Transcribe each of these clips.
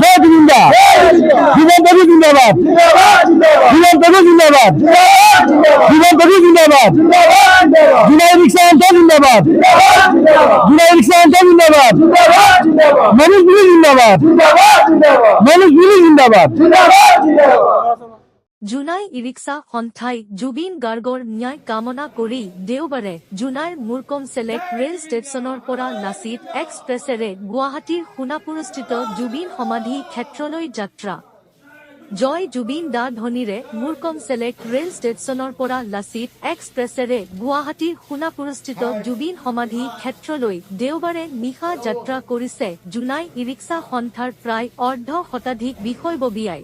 জয় জুবিন দা জীবন প্রভু জিন্দাবাদ জীবন প্রভু জিন্দাবাদ জীবন প্রভু জিন্দাবাদ জুলাই রিক্সা অঞ্চল জিন্দাবাদ জুলাই রিক্সা অঞ্চল জিন্দাবাদ মানুষ মিলি জিন্দাবাদ মানুষ মিলি জিন্দাবাদ জুনাই ইৰিক্সা সন্থাই জুবিন গাৰ্গৰ ন্যায় কামনা কৰি দেওবাৰে জুনাইৰ মুৰকম চেলেক্ট ৰেল ষ্টেচনৰ পৰা লাচিত এক্সপ্ৰেছেৰে গুৱাহাটীৰ সোণাপুৰস্থিত জুবিন সমাধি ক্ষেত্ৰলৈ যাত্ৰা। জয় জুবিন দা ধ্বনিৰে মুৰকম চেলেক্ট ৰেল ষ্টেচনৰ পৰা লাচিত এক্সপ্ৰেছেৰে গুৱাহাটীৰ সোণাপুৰস্থিত জুবিন সমাধি ক্ষেত্ৰলৈ দেওবাৰে নিশা যাত্ৰা কৰিছে জুনাই ইৰিক্সা সন্থাৰ প্ৰায় অৰ্ধ শতাধিক বিষয়ববীয়াই।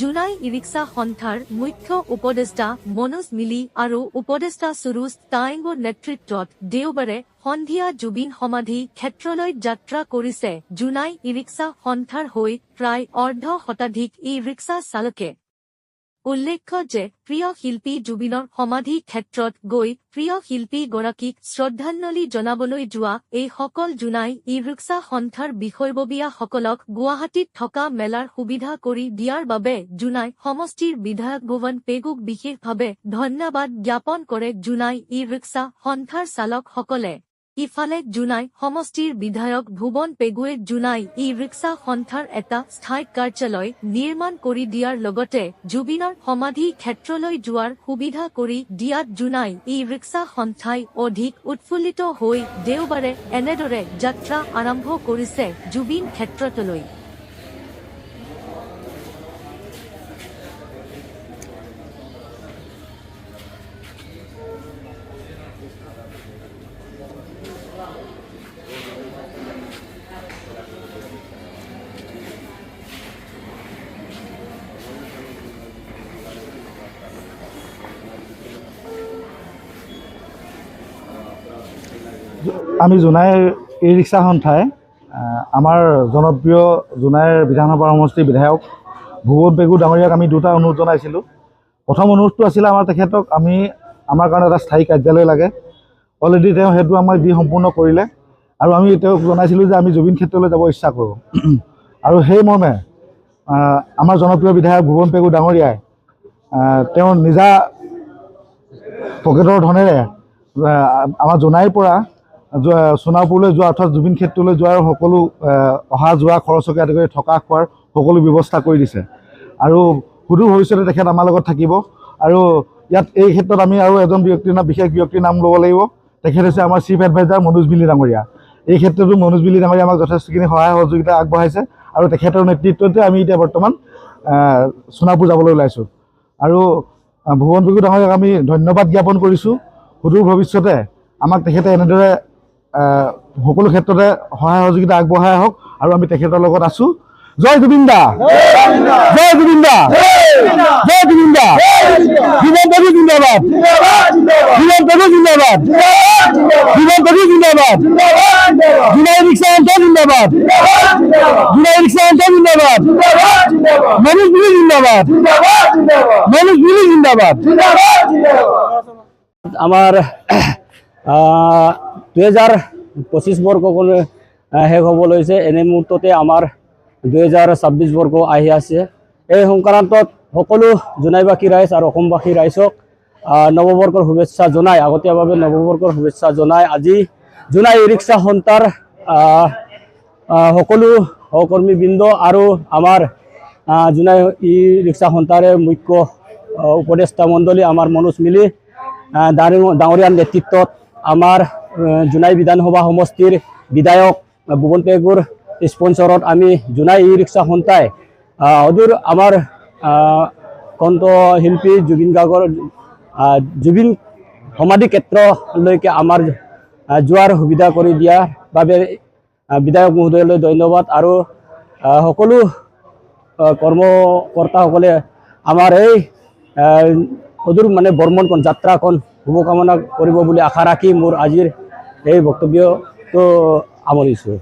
জুনাই ইৰিক্সা সন্থাৰ মুখ্য উপদেষ্টা মনোজ মিলি আৰু উপদেষ্টা সুৰুজ টাইংগৰ নেতৃত্বত দেওবাৰে সন্ধিয়া জুবিন সমাধি ক্ষেত্ৰলৈ যাত্ৰা কৰিছে জুনাই ইৰিক্সা সন্থাৰ হৈ প্ৰায় অৰ্ধ শতাধিক ই ৰিক্সা চালকে। উল্লেখ্য যে প্ৰিয় শিল্পী জুবিনৰ সমাধি ক্ষেত্ৰত গৈ প্ৰিয় শিল্পীগৰাকীক শ্ৰদ্ধাঞ্জলি জনাবলৈ যোৱা এইসকল জুনাই ই ৰিক্সা সন্থাৰ বিষয়ববীয়াসকলক গুৱাহাটীত থকা মেলাৰ সুবিধা কৰি দিয়াৰ বাবে জুনাই সমষ্টিৰ বিধায়ক ভুৱন পেগুক বিশেষভাৱে ধন্যবাদ জ্ঞাপন কৰে জুনাই ই ৰিক্সা সন্থাৰ চালকসকলে। ইফালে জুনাই সমষ্টিৰ বিধায়ক ভুৱন পেগুৱে জুনাই ই ৰিক্সা সন্থাৰ এটা স্থায়ী কাৰ্যালয় নিৰ্মাণ কৰি দিয়াৰ লগতে জুবিনৰ সমাধি ক্ষেত্ৰলৈ যোৱাৰ সুবিধা কৰি দিয়াত জুনাই ই ৰিক্সা সন্থাই অধিক উৎফুল্লিত হৈ দেওবাৰে এনেদৰে যাত্ৰা আৰম্ভ কৰিছে জুবিন ক্ষেত্ৰলৈ। আমি জুনাইৰ ই ৰিক্সা সন্থাই আমাৰ জনপ্ৰিয় জুনাইৰ বিধানসভা সমষ্টিৰ বিধায়ক ভুৱন পেগু ডাঙৰীয়াক আমি দুটা অনুৰোধ জনাইছিলোঁ। প্ৰথম অনুৰোধটো আছিলে তেখেতক আমাৰ কাৰণে এটা স্থায়ী কাৰ্যালয় লাগে। অলৰেডি তেওঁ সেইটো আমাক দি সম্পূৰ্ণ কৰিলে আৰু আমি তেওঁক জনাইছিলোঁ যে আমি জুবিন ক্ষেত্ৰলৈ যাব ইচ্ছা কৰোঁ আৰু সেই মৰ্মে আমাৰ জনপ্ৰিয় বিধায়ক ভুৱন পেগু ডাঙৰীয়াই তেওঁৰ নিজা পকেটৰ ধনেৰে আমাৰ জুনাইৰ পৰা সোণাপুৰলৈ যোৱা অৰ্থাৎ জুবিন ক্ষেত্ৰলৈ যোৱাৰ সকলো অহা যোৱা খৰচকে আদি কৰি থকা খোৱাৰ সকলো ব্যৱস্থা কৰি দিছে আৰু সুদূৰ ভৱিষ্যতে তেখেত আমাৰ লগত থাকিব। আৰু ইয়াত এই ক্ষেত্ৰত আমি আৰু এজন বিশেষ ব্যক্তিৰ নাম ল'ব লাগিব। তেখেত হৈছে আমাৰ চিফ এডভাইজাৰ মনোজ মিলি ডাঙৰীয়া। এই ক্ষেত্ৰতো মনোজ মিলি ডাঙৰীয়া আমাক যথেষ্টখিনি সহায় সহযোগিতা আগবঢ়াইছে আৰু তেখেতৰ নেতৃত্বতে আমি এতিয়া বৰ্তমান সোণাপুৰ যাবলৈ ওলাইছোঁ আৰু ভুৱন পেগু ডাঙৰীয়াক আমি ধন্যবাদ জ্ঞাপন কৰিছোঁ। সুদূৰ ভৱিষ্যতে আমাক তেখেতে এনেদৰে সকলো ক্ষেত্ৰতে সহায় সহযোগিতা আগবঢ়াই আহক আৰু আমি তেখেতৰ লগত আছোঁ। জয় জুবিন দা জয় জুবিন দা জয় জুবিন দা জীবন প্ৰভু জিন্দাবাদ জীবন প্ৰভু জিন্দাবাদ জীবন প্ৰভু জিন্দাবাদ জুনাই ৰিক্সা অঞ্চল জিন্দাবাদ জুনাই ৰিক্সা অঞ্চল জিন্দাবাদ মানুষ মিলি জিন্দাবাদ মানুষ মিলি জিন্দাবাদ। আমাৰ 2025 বৰ্ষ শেষ হ'ব লৈছে। এনে মুহূৰ্ততে আমাৰ 2026 বৰ্ষ আহি আছে। এই সংক্ৰান্তত সকলো জুনাইবাসী ৰাইজ আৰু অসমবাসী ৰাইজক নৱবৰ্ষৰ শুভেচ্ছা জনাই আগতীয়াভাৱে নৱবৰ্ষৰ শুভেচ্ছা জনাই আজি জুনাই ই ৰিক্সা সন্থাৰ সকলো সহকৰ্মীবৃন্দ আৰু আমাৰ জুনাই ই ৰিক্সা সন্থাৰে মুখ্য উপদেষ্টা মণ্ডলী আমাৰ মনোজ মিলি ডাঙৰীয়াৰ নেতৃত্বত আমাৰ জুনাই বিধানসভা সমষ্টিৰ বিধায়ক ভুৱন পেগুৰ স্পন্সৰত আমি জুনাই ই ৰিক্সা সন্থাই অদূৰ আমাৰ কণ্ঠশিল্পী জুবিন গাৰ্গৰ জুবিন সমাধি ক্ষেত্ৰলৈকে আমাৰ যোৱাৰ সুবিধা কৰি দিয়াৰ বাবে বিধায়ক মহোদয়লৈ ধন্যবাদ আৰু সকলো কৰ্মকৰ্তাসকলে আমাৰ এই অদূৰ ভ্ৰমণখন যাত্ৰাখন শুভকামনা কৰিব বুলি আশা ৰাখি মোৰ আজিৰ এই বক্তব্যটো সামৰিছোঁ।